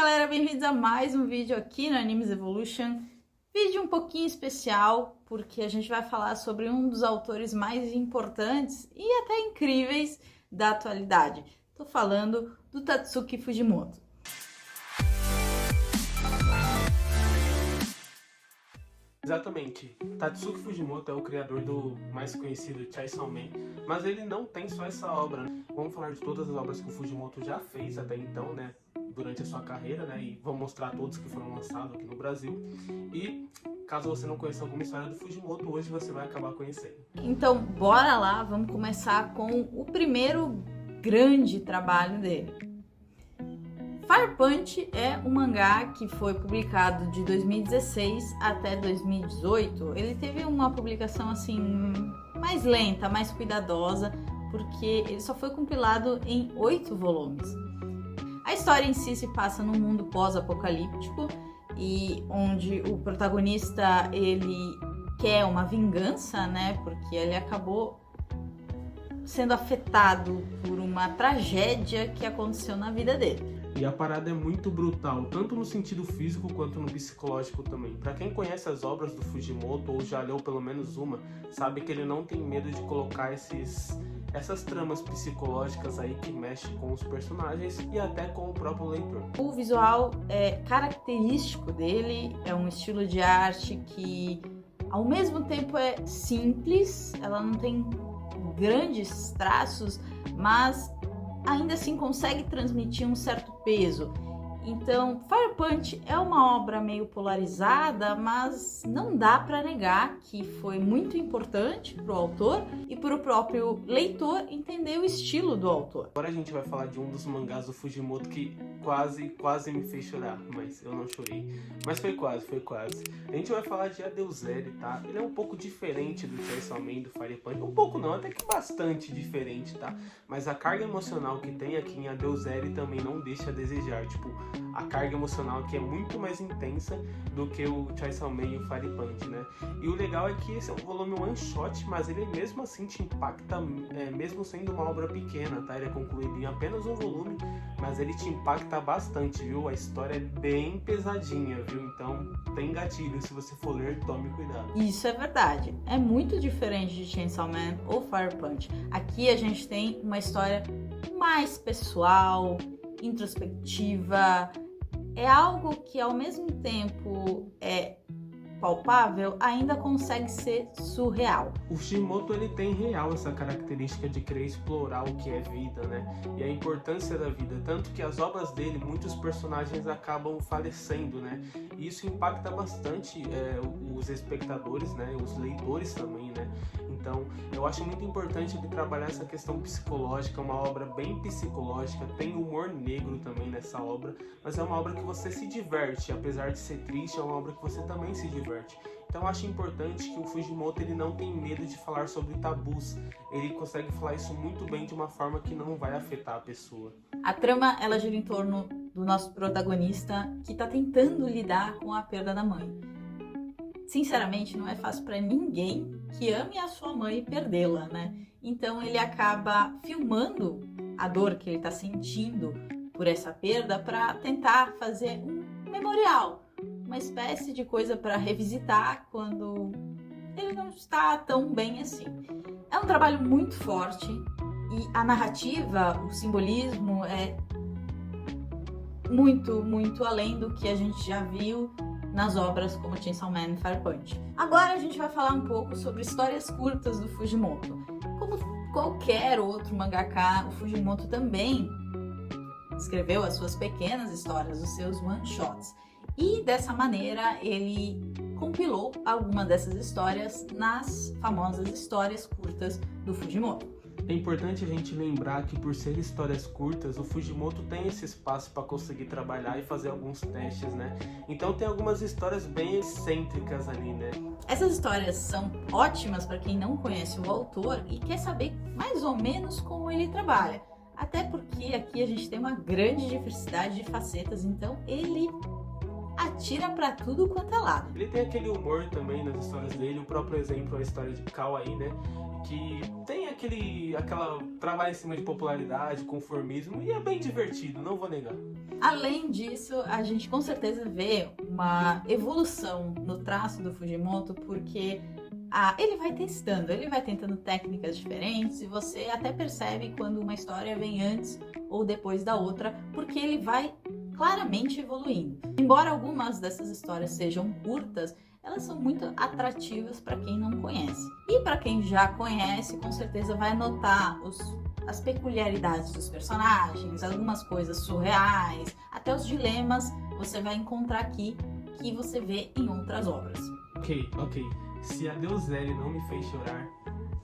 galera, bem-vindos a mais um vídeo aqui no Animes Evolution. Vídeo um pouquinho especial, porque a gente vai falar sobre um dos autores mais importantes e até incríveis da atualidade. Tô falando do Tatsuki Fujimoto. Exatamente. Tatsuki Fujimoto é o criador do mais conhecido Chainsaw Man, mas ele não tem só essa obra. Vamos falar de todas as obras que o Fujimoto já fez até então, né, durante a sua carreira, né, e vamos mostrar todos que foram lançados aqui no Brasil. E caso você não conheça alguma história do Fujimoto, hoje você vai acabar conhecendo. Então, bora lá, vamos começar com o primeiro grande trabalho dele. Fire Punch é um mangá que foi publicado de 2016 até 2018. Ele teve uma publicação assim mais lenta, mais cuidadosa, porque ele só foi compilado em 8 volumes. A história em si se passa num mundo pós-apocalíptico e onde o protagonista ele quer uma vingança, né? Porque ele acabou sendo afetado por uma tragédia que aconteceu na vida dele. E a parada é muito brutal, tanto no sentido físico quanto no psicológico também. Pra quem conhece as obras do Fujimoto, ou já leu pelo menos uma, sabe que ele não tem medo de colocar essas tramas psicológicas aí que mexem com os personagens e até com o próprio leitor. O visual característico dele, é um estilo de arte que ao mesmo tempo é simples, ela não tem grandes traços, mas ainda assim consegue transmitir um certo peso. Então, Fire Punch é uma obra meio polarizada, mas não dá para negar que foi muito importante para o autor e para o próprio leitor entender o estilo do autor. Agora a gente vai falar de um dos mangás do Fujimoto que quase me fez chorar, mas eu não chorei. Mas foi quase. A gente vai falar de Adeusere, tá? Ele é um pouco diferente do Chainsaw Man, do Fire Punch. Um pouco não, até que bastante diferente, tá? Mas a carga emocional que tem aqui em Adeusere também não deixa a desejar. Tipo, a carga emocional aqui é muito mais intensa do que o Chainsaw Man e o Fire Punch, né? E o legal é que esse é um volume one shot, mas ele mesmo assim te impacta, mesmo sendo uma obra pequena, tá? Ele é concluído em apenas um volume, mas ele te impacta bastante, viu? A história é bem pesadinha, viu? Então tem gatilho, se você for ler, tome cuidado. Isso é verdade. É muito diferente de Chainsaw Man ou Fire Punch. Aqui a gente tem uma história mais pessoal, introspectiva. É algo que ao mesmo tempo é palpável, ainda consegue ser surreal. O Fujimoto ele tem real essa característica de querer explorar o que é vida, né? E a importância da vida, tanto que as obras dele, muitos personagens acabam falecendo, né? E isso impacta bastante os espectadores, né? Os leitores também, né? Então, eu acho muito importante ele trabalhar essa questão psicológica, uma obra bem psicológica, tem humor negro também nessa obra, mas é uma obra que você se diverte, apesar de ser triste, é uma obra que você também se diverte. Então eu acho importante que o Fujimoto ele não tem medo de falar sobre tabus, ele consegue falar isso muito bem de uma forma que não vai afetar a pessoa. A trama ela gira em torno do nosso protagonista que está tentando lidar com a perda da mãe. Sinceramente, não é fácil para ninguém que ame a sua mãe e perdê-la, né? Então ele acaba filmando a dor que ele está sentindo por essa perda para tentar fazer um memorial, uma espécie de coisa para revisitar quando ele não está tão bem assim. É um trabalho muito forte e a narrativa, o simbolismo é muito além do que a gente já viu nas obras como Chainsaw Man e Fire Punch. Agora a gente vai falar um pouco sobre histórias curtas do Fujimoto. Como qualquer outro mangaka, o Fujimoto também escreveu as suas pequenas histórias, os seus one-shots. E dessa maneira ele compilou algumas dessas histórias nas famosas histórias curtas do Fujimoto. É importante a gente lembrar que por ser histórias curtas, o Fujimoto tem esse espaço para conseguir trabalhar e fazer alguns testes, né? Então tem algumas histórias bem excêntricas ali, né? Essas histórias são ótimas para quem não conhece o autor e quer saber mais ou menos como ele trabalha. Até porque aqui a gente tem uma grande diversidade de facetas, então ele atira pra tudo quanto é lado. Ele tem aquele humor também nas histórias dele, o próprio exemplo é a história de Kawaii, né? Que tem aquela trabalho em cima de popularidade, conformismo, e é bem divertido, não vou negar. Além disso, a gente com certeza vê uma evolução no traço do Fujimoto, porque ele vai testando, ele vai tentando técnicas diferentes, e você até percebe quando uma história vem antes ou depois da outra, porque ele vai claramente evoluindo. Embora algumas dessas histórias sejam curtas, elas são muito atrativas para quem não conhece. E para quem já conhece, com certeza vai notar as peculiaridades dos personagens, algumas coisas surreais, até os dilemas você vai encontrar aqui que você vê em outras obras. Ok. Se a Deusele não me fez chorar,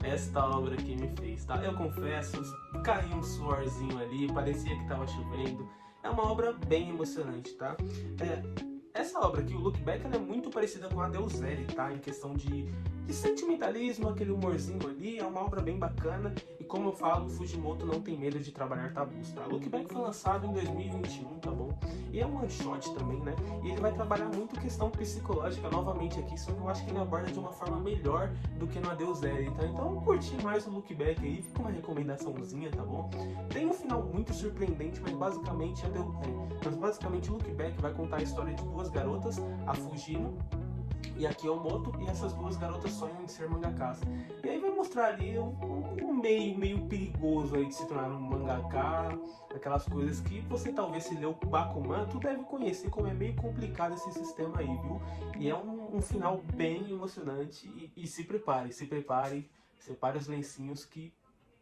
esta obra aqui me fez, tá? Eu confesso, caiu um suorzinho ali, parecia que tava chovendo. É uma obra bem emocionante, tá? Essa obra aqui, o Look Back, ela é muito parecida com a Deusele, tá? Em questão de sentimentalismo, aquele humorzinho ali, é uma obra bem bacana. E como eu falo, o Fujimoto não tem medo de trabalhar tabus, tá? O Look Back foi lançado em 2021, tá bom? E é um one shot também, né? E ele vai trabalhar muito questão psicológica novamente aqui, só que eu acho que ele aborda de uma forma melhor do que no Deusele, tá? Então eu curti mais o Look Back aí, fica uma recomendaçãozinha, tá bom? Tem um final muito surpreendente, mas basicamente o Look Back vai contar a história de duas garotas, a Fujino e a Kiyomoto, e essas duas garotas sonham em ser mangakas. E aí vai mostrar ali um meio perigoso aí de se tornar um mangaka, aquelas coisas que você talvez se leu Bakuman, tu deve conhecer como é meio complicado esse sistema aí, viu? E é um final bem emocionante e se prepare, separe os lencinhos que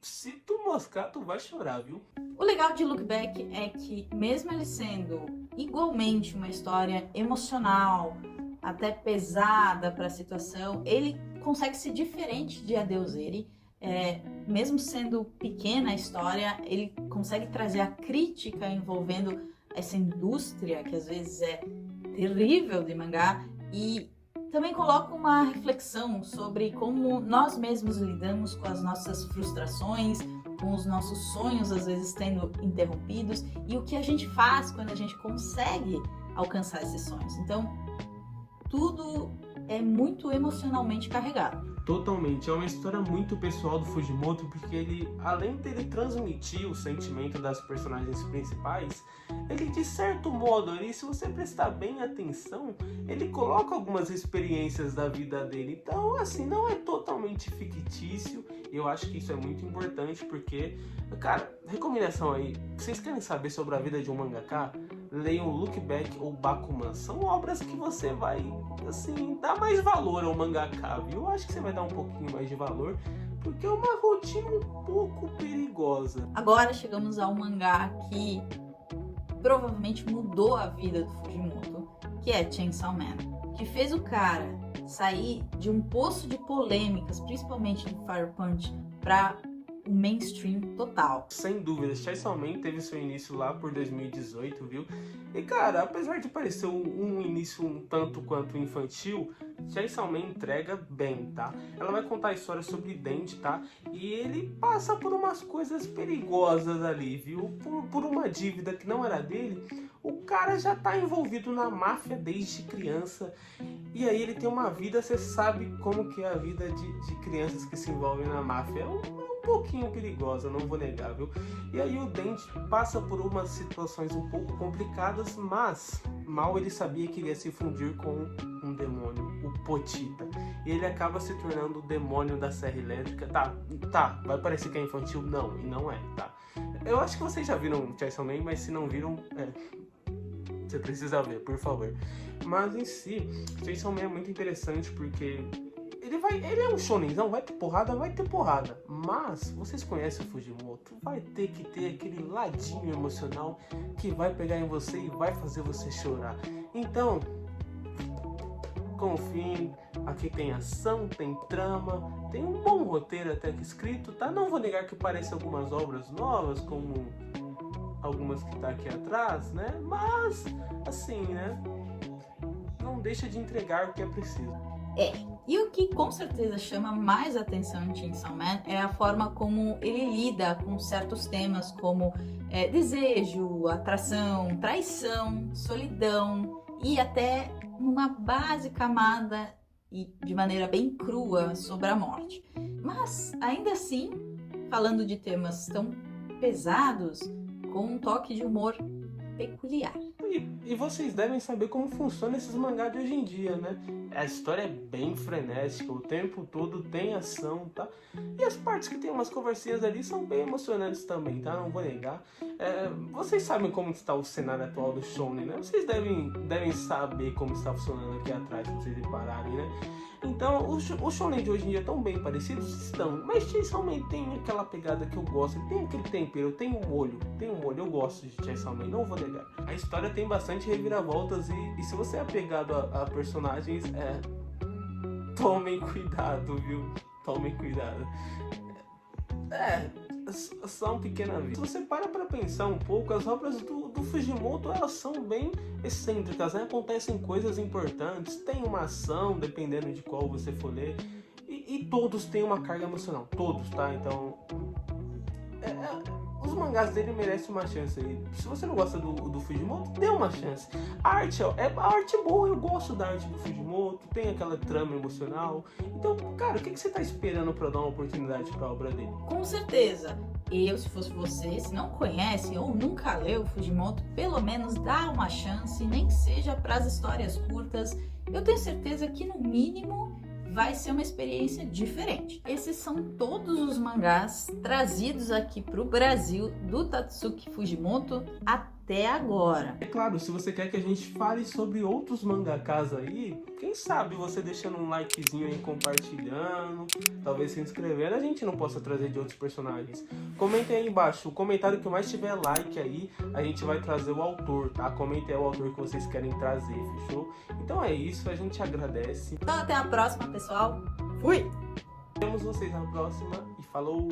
se tu moscar, tu vai chorar, viu? O legal de Look Back é que, mesmo ele sendo igualmente uma história emocional, até pesada para a situação, ele consegue ser diferente de Adeuseri. Mesmo sendo pequena a história, ele consegue trazer a crítica envolvendo essa indústria que às vezes é terrível de mangá, e também coloca uma reflexão sobre como nós mesmos lidamos com as nossas frustrações, com os nossos sonhos às vezes sendo interrompidos, e o que a gente faz quando a gente consegue alcançar esses sonhos. Então, tudo é muito emocionalmente carregado. Totalmente, é uma história muito pessoal do Fujimoto, porque ele, além dele transmitir o sentimento das personagens principais, ele, de certo modo, se você prestar bem atenção, ele coloca algumas experiências da vida dele. Então, assim, não é totalmente fictício. Eu acho que isso é muito importante, porque, cara, recomendação aí, vocês querem saber sobre a vida de um mangaka? Leiam Look Back ou Bakuman. São obras que você vai, assim, dar mais valor ao mangaka, viu? Eu acho que você vai dar um pouquinho mais de valor, porque é uma rotina um pouco perigosa. Agora chegamos ao mangá que provavelmente mudou a vida do Fujimoto, que é Chainsaw Man, que fez o cara sair de um poço de polêmicas, principalmente do Fire Punch, para o mainstream total. Sem dúvida, Chainsaw Man teve seu início lá por 2018, viu? E cara, apesar de parecer um início um tanto quanto infantil, Chainsaw Man entrega bem, tá? Ela vai contar a história sobre Dente, tá? E ele passa por umas coisas perigosas ali, viu? Por uma dívida que não era dele, o cara já tá envolvido na máfia desde criança. E aí ele tem uma vida, você sabe como que é a vida de crianças que se envolvem na máfia. É um pouquinho perigosa, não vou negar, viu? E aí o Dente passa por umas situações um pouco complicadas, mas mal ele sabia que iria se fundir com um demônio, o Potita. E ele acaba se tornando o demônio da Serra Elétrica. Tá, vai parecer que é infantil? Não, e não é, tá? Eu acho que vocês já viram Chainsaw Man, mas se não viram, você precisa ver, por favor. Mas em si, Chainsaw Man é muito interessante porque ele é um shonenzão, vai ter porrada, mas vocês conhecem o Fujimoto, vai ter que ter aquele ladinho emocional que vai pegar em você e vai fazer você chorar. Então, confiem, aqui tem ação, tem trama, tem um bom roteiro até que escrito, tá? Não vou negar que parecem algumas obras novas, como algumas que tá aqui atrás, né? Mas, assim, né? Não deixa de entregar o que é preciso. E o que com certeza chama mais atenção em Chainsaw Man é a forma como ele lida com certos temas como desejo, atração, traição, solidão ir até numa base camada e de maneira bem crua sobre a morte. Mas, ainda assim, falando de temas tão pesados, com um toque de humor peculiar. E vocês devem saber como funciona esses mangás de hoje em dia, né? A história é bem frenética, o tempo todo tem ação, tá? E as partes que tem umas conversinhas ali são bem emocionantes também, tá? Não vou negar. Vocês sabem como está o cenário atual do Shonen, né? Vocês devem saber como está funcionando aqui atrás, se vocês repararem, né? Então, os Shonen de hoje em dia estão bem parecidos? Estão. Mas Chainsaw Man tem aquela pegada que eu gosto. Tem aquele tempero, tem um molho. Eu gosto de Chainsaw Man, não vou negar. A história tem bastante reviravoltas e se você é apegado a personagens, tomem cuidado, viu? Tomem cuidado. Só um pequeno aviso. Se você para pra pensar um pouco, as obras do Fujimoto, elas são bem excêntricas, né? Acontecem coisas importantes, tem uma ação, dependendo de qual você for ler, e todos têm uma carga emocional, todos, tá? Então, os mangás dele merecem uma chance aí. Se você não gosta do Fujimoto, dê uma chance. A arte é boa, eu gosto da arte do Fujimoto, tem aquela trama emocional. Então, cara, o que você tá esperando pra dar uma oportunidade pra obra dele? Com certeza. Eu, se fosse você, se não conhece ou nunca leu o Fujimoto, pelo menos dá uma chance, nem que seja para as histórias curtas. Eu tenho certeza que, no mínimo, vai ser uma experiência diferente. Esses são todos os mangás trazidos aqui para o Brasil do Tatsuki Fujimoto até agora. É claro, se você quer que a gente fale sobre outros mangakas aí, quem sabe você deixando um likezinho aí, compartilhando, talvez se inscrevendo, a gente não possa trazer de outros personagens. Comentem aí embaixo, o comentário que mais tiver like aí, a gente vai trazer o autor, tá? Comentem aí o autor que vocês querem trazer, fechou? Então é isso, a gente agradece. Então até a próxima, pessoal. Fui! Vemos vocês na próxima e falou!